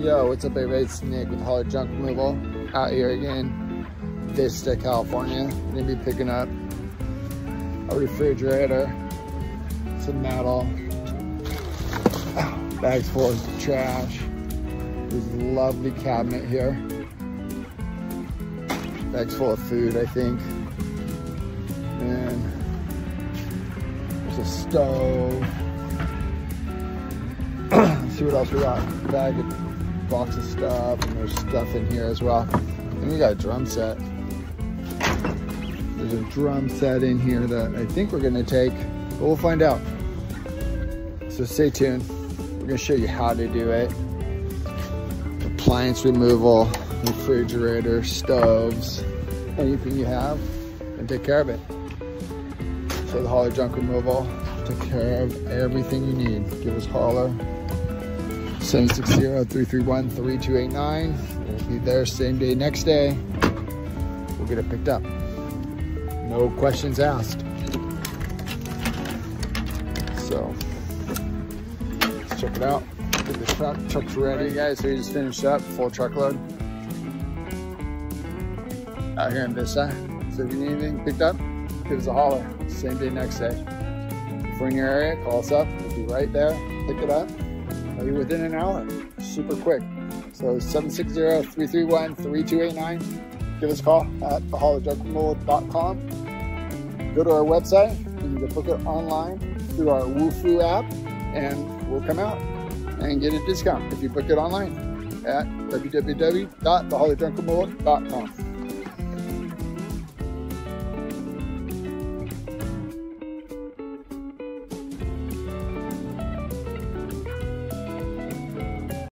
Yo, what's up everybody? It's Nick with Hauler Junk Removal. Out here again, Vista, California. I'm gonna be picking up a refrigerator, some metal, bags full of trash. This lovely cabinet here. Bags full of food, I think. And there's a stove. Let's see what else we got. Box of stuff, and there's stuff in here as well. And we got a drum set. There's a drum set in here that I think we're gonna take, but we'll find out. So stay tuned. We're gonna show you how to do it. Appliance removal, refrigerator, stoves, anything you have, and take care of it. So the Hauler Junk Removal, take care of everything you need. Give us a holler. 760-331-3289. We'll be there same day, next day. We'll get it picked up. No questions asked. So, let's check it out. Get the truck's ready, guys. So we just finished up, full truckload. Out here in Vista. So if you need anything picked up, give us a holler. Same day, next day. If we're in your area, call us up. We'll be right there. Pick it up. Maybe within an hour, super quick. So 760-331-3289. Give us a call at thehaulerjunkremoval.com. Go to our website, you can book it online through our Woofu app, and we'll come out and get a discount if you book it online at www.thehaulerjunkremoval.com.